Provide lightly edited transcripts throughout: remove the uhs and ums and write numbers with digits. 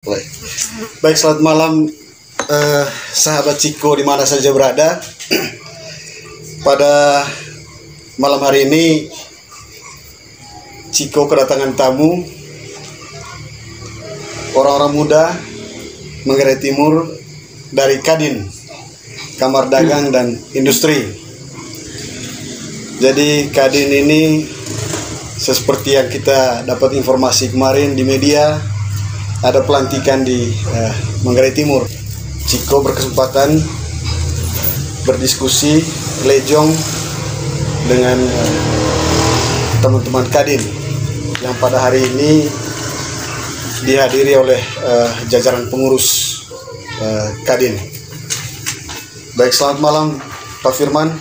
Baik, selamat malam sahabat Ciko di mana saja berada. Pada malam hari ini Ciko kedatangan tamu, orang-orang muda Manggarai Timur dari Kadin, Kamar Dagang dan Industri. Jadi Kadin ini seperti yang kita dapat informasi kemarin di media, ada pelantikan di Manggarai Timur. Ciko berkesempatan berdiskusi lejong dengan teman-teman Kadin yang pada hari ini dihadiri oleh jajaran pengurus Kadin. Baik, selamat malam Pak Firman.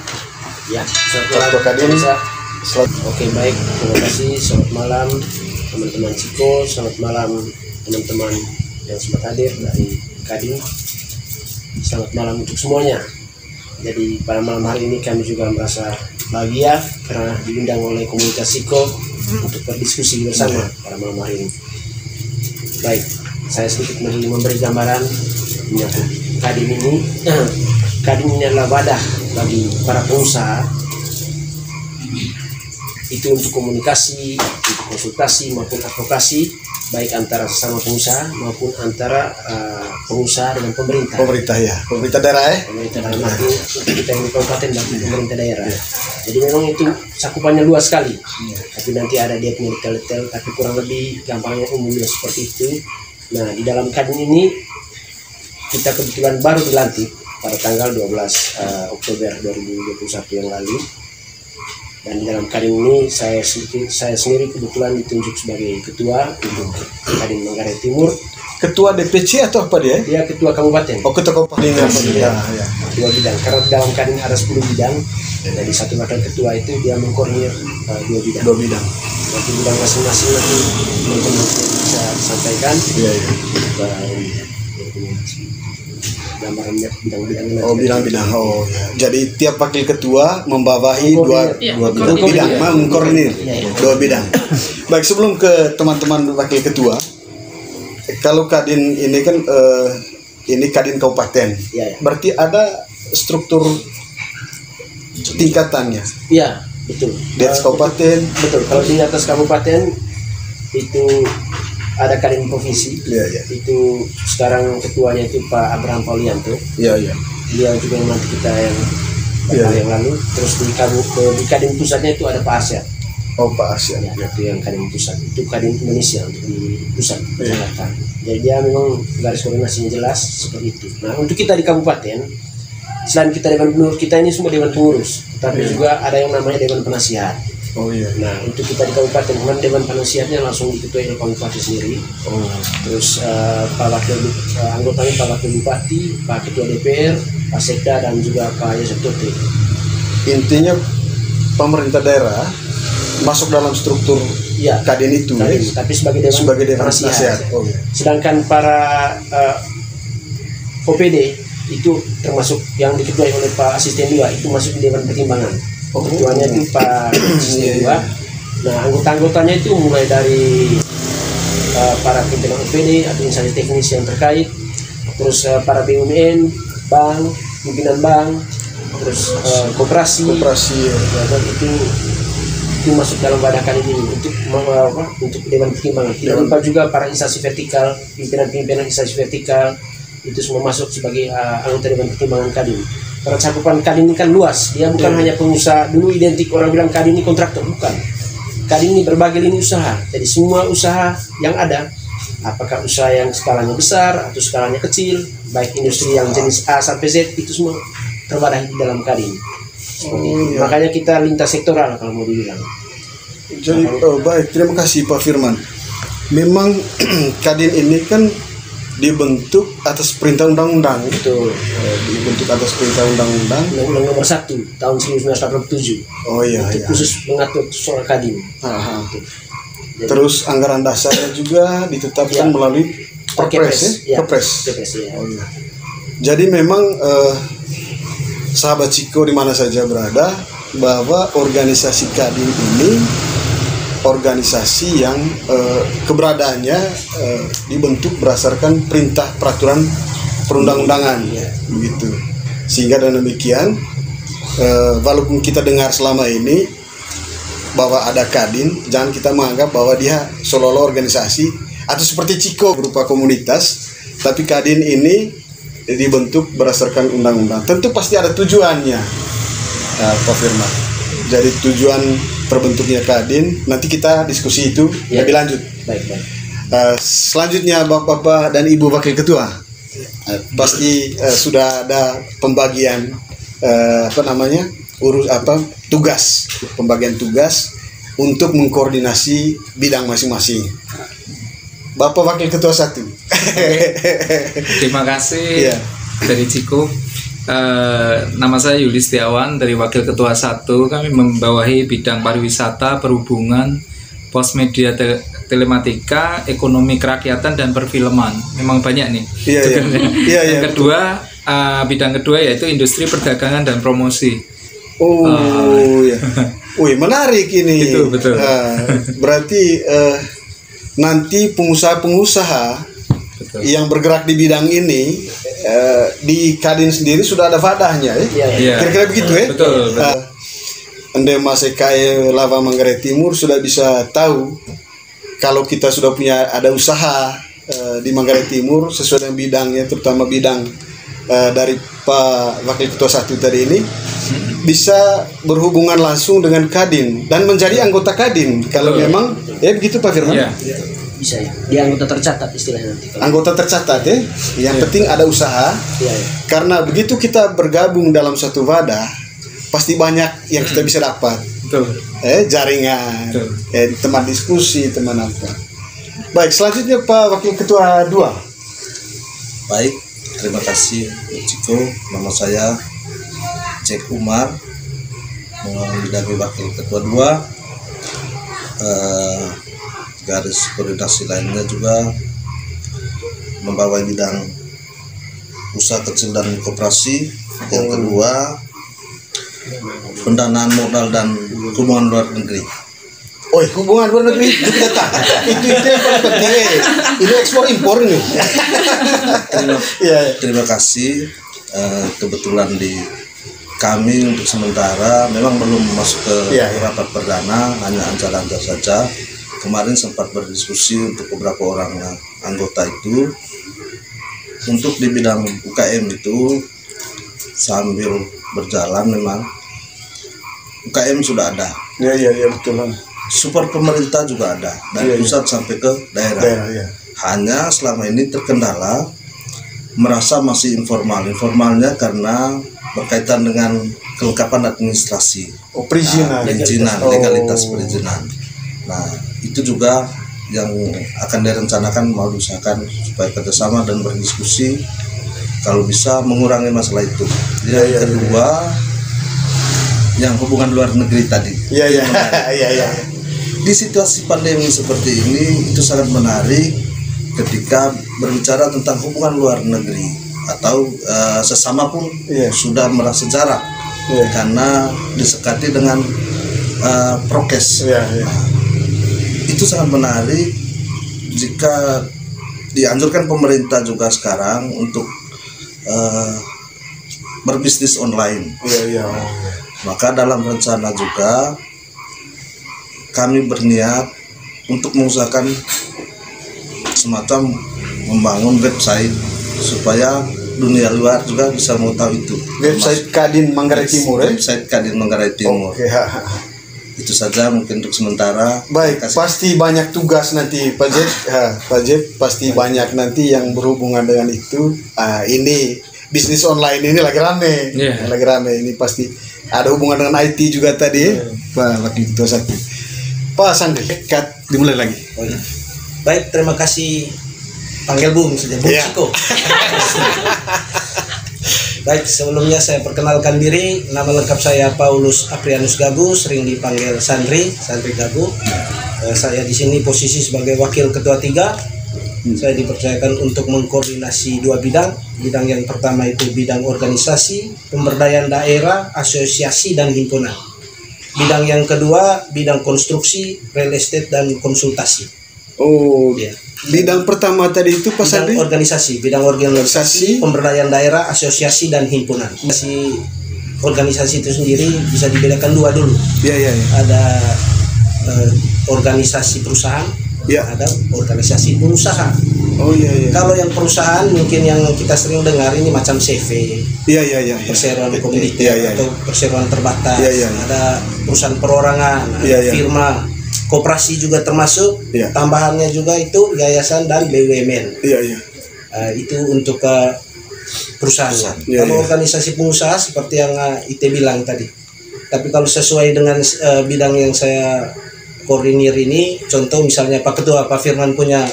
Ya, selamat malam Kadin. Oke, baik, terima kasih. Selamat malam teman-teman Ciko, selamat malam teman-teman yang sempat hadir dari Kadin. Selamat malam untuk semuanya. Jadi pada malam hari ini kami juga merasa bahagia karena diundang oleh komunitas Ciko untuk berdiskusi bersama pada malam hari ini. Baik, saya sedikit memberi gambaran menyangkut Kadin ini. Kadin ini adalah wadah bagi para pengusaha, itu untuk komunikasi, untuk konsultasi maupun advokasi, baik antara sesama pengusaha maupun antara pengusaha dengan pemerintah. Pemerintah ya, pemerintah daerah Pemerintah dalam arti untuk kita yang di kabupaten dan pemerintah daerah. Jadi memang itu cakupannya luas sekali. Tapi nanti ada dia punya detail-detail, tapi kurang lebih gampangnya umumnya seperti itu. Nah, di dalam Kadin ini kita kebetulan baru dilantik pada tanggal 12 Oktober 2021 yang lalu. Dan di dalam Kadin ini saya sendiri kebetulan ditunjuk sebagai ketua untuk Kadin Manggarai Timur. Ketua DPC atau apa dia? Dia ketua kabupaten. Oh, ketua kabupaten. Ya. Dua bidang. Karena dalam Kadin ada 10 bidang. Dari satu wakil ketua itu dia mengkoordinir dua bidang. Nanti bidang masing-masing nanti teman-teman bisa sampaikan. Iya. Gambarannya bidang-bidang. Oh, bidang-bidang. Oh, ya. Jadi tiap wakil ketua membawahi dua bidang, mengkoordinir dua bidang. Baik, sebelum ke teman-teman wakil ketua, kalau Kadin ini kan ini Kadin kabupaten, Ya. berarti ada struktur tingkatannya. Iya, betul. Di atas kabupaten. Betul. Kalau di atas kabupaten itu ada Kadin provinsi. Iya. Itu sekarang ketuanya itu Pak Abraham Paulianto. Iya. Dia juga yang nanti kita yang yang lalu. Terus di Kadin pusatnya itu ada Pak Asyad. Oh, Pak Asyad. Ya, itu yang Kadin pusat. Itu Kadin Indonesia untuk di pusat Jakarta. Jadi dia memang garis koordinasinya jelas seperti itu. Nah, untuk kita di kabupaten, selain kita dewan gubernur, kita ini semua dewan pengurus, tapi juga ada yang namanya dewan penasihat. Oh iya. Nah, untuk kita di kabupaten, kemudian dewan penasihatnya langsung diketuai oleh Pak Bupati sendiri. Oh. Terus anggotanya Pak Wakil Bupati, Pak Ketua DPR, Pak Sekda, dan juga Pak Yosef Tote. Intinya pemerintah daerah masuk dalam struktur Kadin itu, Kadin, tapi sebagai dewan penasihat. Oh, iya. Sedangkan para OPD itu termasuk yang diketuai oleh Pak Asisten 2 itu masuk di dewan pertimbangan. Ketuanya itu Pak Asisten 2. Nah, anggota-anggotanya itu mulai dari para pimpinan OPD atau instansi teknis yang terkait, terus para BUMN, bank, pimpinan bank, terus koperasi itu masuk dalam wadah Kadin ini untuk dewan pertimbangan. Tidak lupa juga para instansi vertikal, pimpinan instansi vertikal itu semua masuk sebagai anggota dewan pertimbangan Kadin. Karena cakupan Kadin ini kan luas, dia bukan hanya pengusaha. Dulu identik orang bilang Kadin ini kontraktor, bukan. Kadin ini berbagai lini usaha. Jadi semua usaha yang ada, apakah usaha yang skalanya besar atau skalanya kecil, baik industri yang jenis A sampai Z, itu semua terwadah di dalam Kadin. Makanya kita lintas sektoral kalau mau dibilang. Jadi baik, terima kasih Pak Firman. Memang Kadin ini kan dibentuk atas perintah undang-undang. Betul. Dibentuk atas perintah undang-undang. Undang-undang nomor 1 tahun 1987. Oh iya. Khusus mengatur soal Kadin. Terus anggaran dasarnya juga ditetapkan melalui Perpres ya? Perpres. Ya. Oh iya. Jadi memang sahabat Ciko di mana saja berada, bahwa organisasi Kadin ini organisasi yang keberadaannya dibentuk berdasarkan perintah peraturan perundang-undangan, begitu. Sehingga dengan demikian, walaupun kita dengar selama ini bahwa ada Kadin, jangan kita menganggap bahwa dia seolah-olah organisasi atau seperti Ciko berupa komunitas, tapi Kadin ini dibentuk berdasarkan undang-undang. Tentu pasti ada tujuannya, Pak Firman. Jadi tujuan terbentuknya Kadin, nanti kita diskusi itu lebih lanjut. Baik. Selanjutnya Bapak dan Ibu Wakil Ketua, pasti sudah ada pembagian pembagian tugas untuk mengkoordinasi bidang masing-masing. Bapak Wakil Ketua 1. Terima kasih dari Ciko. Nama saya Yuli Setiawan dari Wakil Ketua 1. Kami membawahi bidang pariwisata, perhubungan, pos media telematika, ekonomi kerakyatan dan perfilman. Memang banyak nih. Yang kedua, bidang kedua yaitu industri perdagangan dan promosi. Wih, menarik ini. Itu betul. Berarti nanti pengusaha-pengusaha yang bergerak di bidang ini di Kadin sendiri sudah ada wadahnya, kira-kira begitu ya. Betul. Ande Mas EKE Lava Manggarai Timur sudah bisa tahu kalau kita sudah punya ada usaha di Manggarai Timur sesuai dengan bidangnya, terutama bidang dari Pak Wakil Ketua 1 tadi ini, bisa berhubungan langsung dengan Kadin dan menjadi anggota Kadin kalau memang begitu Pak Firman. Bisa ya, dia anggota tercatat istilahnya nanti. Anggota tercatat ya. Yang penting ada usaha. Karena begitu kita bergabung dalam satu wadah, pasti banyak yang kita bisa dapat. Jaringan, teman diskusi, teman apa. Baik, selanjutnya Pak Wakil Ketua 2. Baik, terima kasih Ciko. Nama saya Cek Umar, menjadi Wakil Ketua 2. Garis koordinasi lainnya juga membawa bidang usaha kecil dan koperasi. Yang kedua, pendanaan modal dan hubungan luar negeri. Hubungan luar negeri itu yang paling penting. Ini ekspor impor nih. Terima kasih. Kebetulan di kami untuk sementara memang belum masuk ke rapat perdana, hanya ancar-ancar saja. Kemarin sempat berdiskusi untuk beberapa orang anggota itu untuk di bidang UKM itu sambil berjalan. Memang UKM sudah ada, betul. support pemerintah juga ada dari pusat sampai ke daerah. Hanya selama ini terkendala, merasa masih informalnya karena berkaitan dengan kelengkapan administrasi, perizinan, legalitas perizinan. Nah, itu juga yang akan direncanakan, mau diusahakan supaya kerjasama dan berdiskusi kalau bisa mengurangi masalah itu. Yang kedua, yang hubungan luar negeri tadi. Di situasi pandemi seperti ini itu sangat menarik ketika berbicara tentang hubungan luar negeri atau sesama pun sudah merasa jarak karena disekati dengan prokes. Itu sangat menarik jika dianjurkan pemerintah juga sekarang untuk berbisnis online. Maka dalam rencana juga kami berniat untuk mengusahakan semacam membangun website supaya dunia luar juga bisa mengetahui itu. Website Kadin Manggarai Timur. Website Kadin Manggarai Timur. Itu saja mungkin untuk sementara. Baik, pasti banyak tugas nanti Pak Jeb, pasti banyak nanti yang berhubungan dengan itu. Ini bisnis online ini lagi rame, ini pasti ada hubungan dengan IT juga tadi. Pak Wakil Ketua 1. Pak Sandri, dimulai lagi. Baik, terima kasih. Panggil Bung saja, Bung Ciko. Baik, sebelumnya saya perkenalkan diri. Nama lengkap saya Paulus Aprianus Gagu, sering dipanggil Sandri Gagu. Saya di sini posisi sebagai Wakil Ketua 3. Saya dipercayakan untuk mengkoordinasi 2 bidang. Bidang yang pertama itu bidang organisasi, pemberdayaan daerah, asosiasi dan himpunan. Bidang yang kedua bidang konstruksi, real estate dan konsultasi. Oh, ya. Bidang pertama tadi itu Pak Sandri? Bidang organisasi, pemberdayaan daerah, asosiasi dan himpunan. Organisasi itu sendiri bisa dibedakan dua dulu. Iya. Ada organisasi perusahaan, ada organisasi pengusaha. Oh iya. Kalau yang perusahaan mungkin yang kita sering dengar ini macam CV. Iya. Perseroan komoditer atau perseroan terbatas. Ada perusahaan perorangan, ada firma, koperasi juga termasuk. Tambahannya juga itu yayasan dan BUMN. Iya. Itu untuk perusahaan. Kalau organisasi pengusaha seperti yang IT bilang tadi. Tapi kalau sesuai dengan bidang yang saya koordinir ini, contoh misalnya Pak Ketua, Pak Firman punya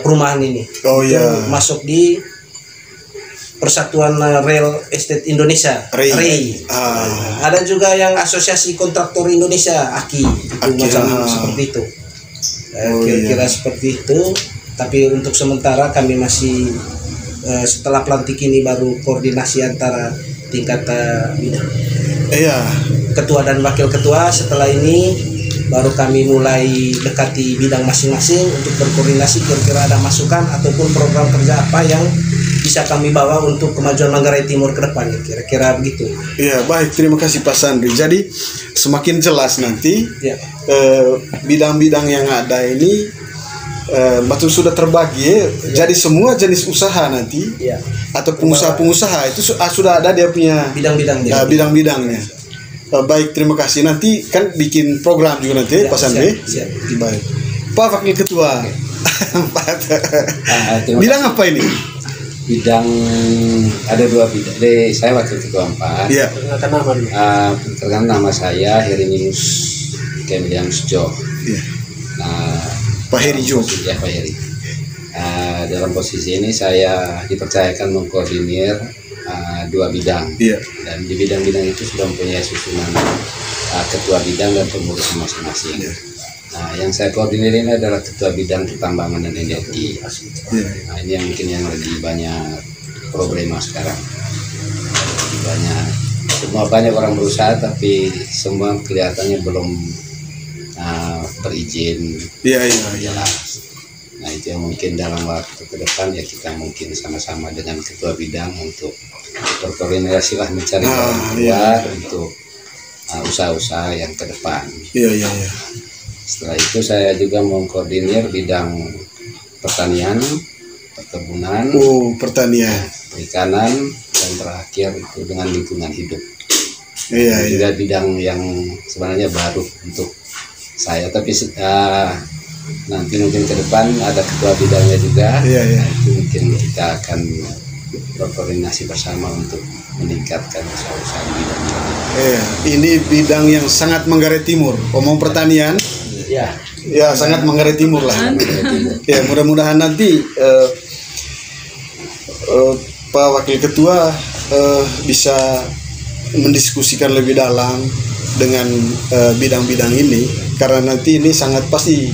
perumahan ini, masuk di Persatuan Real Estate Indonesia, REI. Ada juga yang Asosiasi Kontraktor Indonesia, AKI, macam seperti itu. Kira-kira seperti itu. Tapi untuk sementara kami masih setelah pelantik ini baru koordinasi antara tingkat bidang. Ketua dan wakil ketua. Setelah ini baru kami mulai dekati bidang masing-masing untuk berkoordinasi, kira-kira ada masukan ataupun program kerja apa yang bisa kami bawa untuk kemajuan Manggarai Timur ke depan, kira-kira begitu. Iya, baik, terima kasih Pak Sandri. Jadi semakin jelas nanti bidang-bidang yang ada ini betul sudah terbagi jadi semua jenis usaha nanti atau pengusaha-pengusaha itu sudah ada dia punya bidang-bidangnya. Baik, terima kasih. Nanti kan bikin program juga nanti Pak Sandri. Baik. Pak Wakil Ketua. Bidang apa ini? Bidang ada 2 bidang. Saya Wakil Ketua 4. Iya. Perkenalkan nama saya Herinius Kemilianus Jo. Iya. Pak Heri Jo. Ya, Pak Heri. Dalam posisi ini saya dipercayakan mengkoordinir 2 bidang, dan di bidang-bidang itu sudah mempunyai susunan ketua bidang dan pengurus masing-masing. Nah, yang saya koordinir ini adalah ketua bidang pertambangan dan energi. Nah, ini yang mungkin yang lagi banyak problema sekarang. Banyak orang berusaha tapi semua kelihatannya belum berizin. Nah, itu yang mungkin dalam waktu ke depan ya kita mungkin sama-sama dengan ketua bidang untuk berkoordinasi lah mencari jalan keluar untuk usaha-usaha yang ke depan. Setelah itu saya juga mengkoordinir bidang pertanian, perkebunan, perikanan, dan terakhir itu dengan lingkungan hidup. Juga bidang yang sebenarnya baru untuk saya, tapi nanti mungkin ke depan ada ketua bidangnya juga. Nah, itu mungkin kita akan berkoordinasi bersama untuk meningkatkan usaha-usaha bidang ini. Ini bidang yang sangat Manggarai Timur. Omong pertanian, sangat Manggarai Timur lah. Mudah-mudahan nanti Pak Wakil Ketua bisa mendiskusikan lebih dalam dengan bidang-bidang ini, karena nanti ini sangat pasti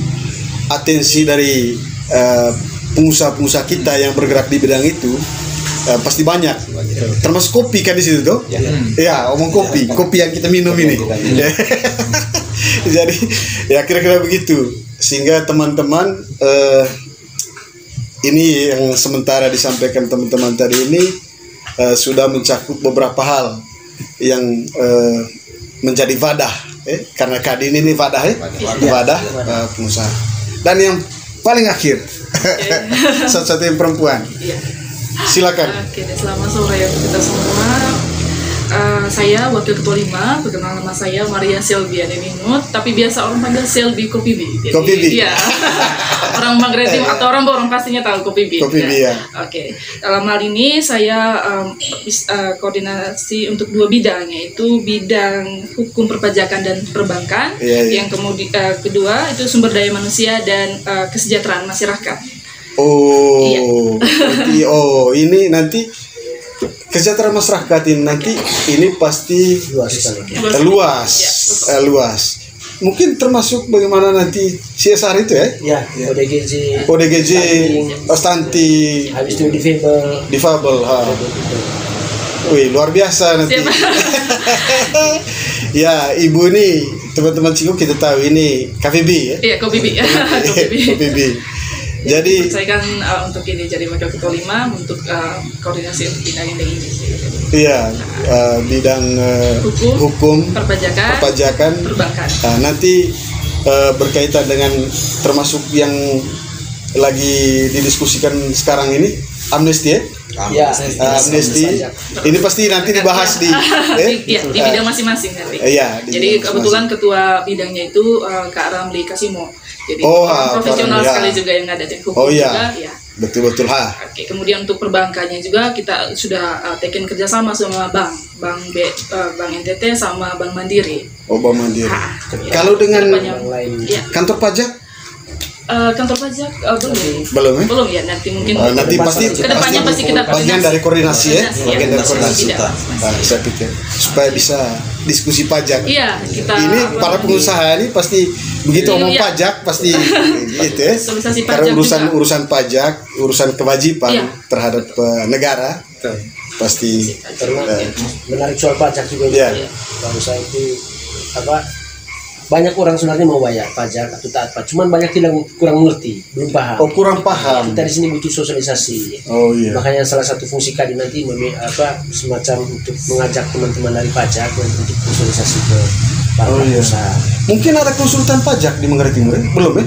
atensi dari pengusaha-pengusaha kita yang bergerak di bidang itu pasti banyak. Termasuk kopi kan di situ tuh. Omong kopi yang kita minum ini. Jadi ya kira-kira begitu, sehingga teman-teman ini yang sementara disampaikan teman-teman tadi ini sudah mencakup beberapa hal yang menjadi wadah, karena Kadin ini wadah, wadah pengusaha. Dan yang paling akhir, satu-satunya perempuan. Silakan. Selamat sore untuk kita semua. Saya Wakil Ketua 5, perkenalkan nama saya Maria Selvia Deningut, tapi biasa orang panggil Selvi Kopibi. Kopibi. Iya. Orang Manggarai Timur atau orang pastinya tahu Kopibi. Kopibi ya. Oke. Dalam hal ini saya koordinasi untuk 2 bidang, yaitu bidang hukum perpajakan dan perbankan. Yang kemudian kedua itu sumber daya manusia dan kesejahteraan masyarakat. Ini nanti kesejahteraan masyarakat ini nanti ini pasti luas. Mungkin termasuk bagaimana nanti CSR itu ODGJ, stunting, habis itu difabel. Wih, luar biasa nanti. Ya, Ibu ini teman-teman Ciko kita tahu ini KVB ya. Iya, KVB. KVB. Jadi saya kan untuk ini jadi wakil ketua 5 untuk koordinasi untuk bidang ini. Iya, bidang hukum, perpajakan, perbankan. Nanti berkaitan dengan termasuk yang lagi didiskusikan sekarang ini amnesti ya. Ya, amnesti. Ini pasti nanti dibahas di di bidang masing-masing nanti. Jadi kebetulan ketua bidangnya itu Kak Ramli Kasimo. Jadi profesional sekali juga yang ada di hukum juga. Ya. Betul-betul Oke, kemudian untuk perbankannya juga kita sudah taken kerjasama sama bank NTT sama Bank Mandiri. Bank Mandiri. Kalau dengan kantor pajak? Kantor pajak belum ya, nanti mungkin nanti pasti kedepannya pasti kita bagian dari koordinasi ya, bagian dari koordinasi. Saya pikir supaya bisa diskusi pajak. Iya, kita ini para pengusaha ini pasti begitu ngomong pajak pasti gitu ya. Karena urusan pajak, urusan kewajiban terhadap negara pasti menarik soal pajak juga. Kalau saya itu banyak orang sebenarnya mau bayar pajak atau taat pajak, cuman banyak yang kurang mengerti, belum paham. Kurang paham. Kita di sini butuh sosialisasi. Makanya salah satu fungsi Kadin nanti semacam untuk mengajak teman-teman dari pajak untuk sosialisasi ke para pengusaha. Mungkin ada konsultan pajak di Manggarai Timur belum ya?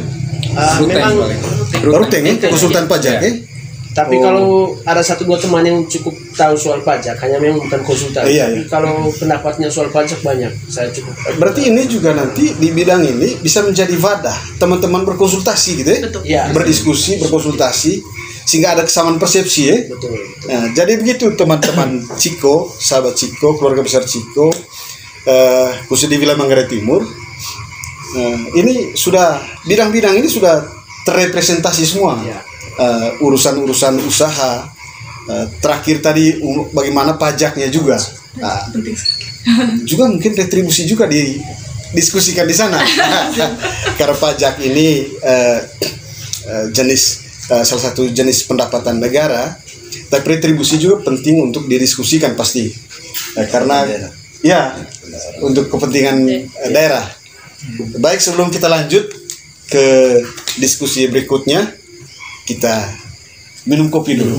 Memang Ruteng ya, konsultan pajak ya. Tapi kalau ada 1-2 teman yang cukup tahu soal pajak, hanya memang bukan konsultan. Tapi kalau pendapatnya soal pajak banyak, saya cukup. Berarti ini juga nanti di bidang ini bisa menjadi wadah teman-teman berkonsultasi gitu ya? Betul. Berdiskusi, berkonsultasi, sehingga ada kesamaan persepsi ya? Betul. Nah, jadi begitu teman-teman Ciko, sahabat Ciko, keluarga besar Ciko, khusus di wilayah Manggarai Timur. Ini sudah, bidang-bidang ini sudah terrepresentasi semua. Urusan-urusan usaha, terakhir tadi bagaimana pajaknya juga, juga mungkin retribusi juga didiskusikan di sana. Karena pajak ini salah satu jenis pendapatan negara, tapi retribusi juga penting untuk didiskusikan pasti, karena untuk kepentingan daerah. Baik, sebelum kita lanjut ke diskusi berikutnya, kita minum kopi dulu.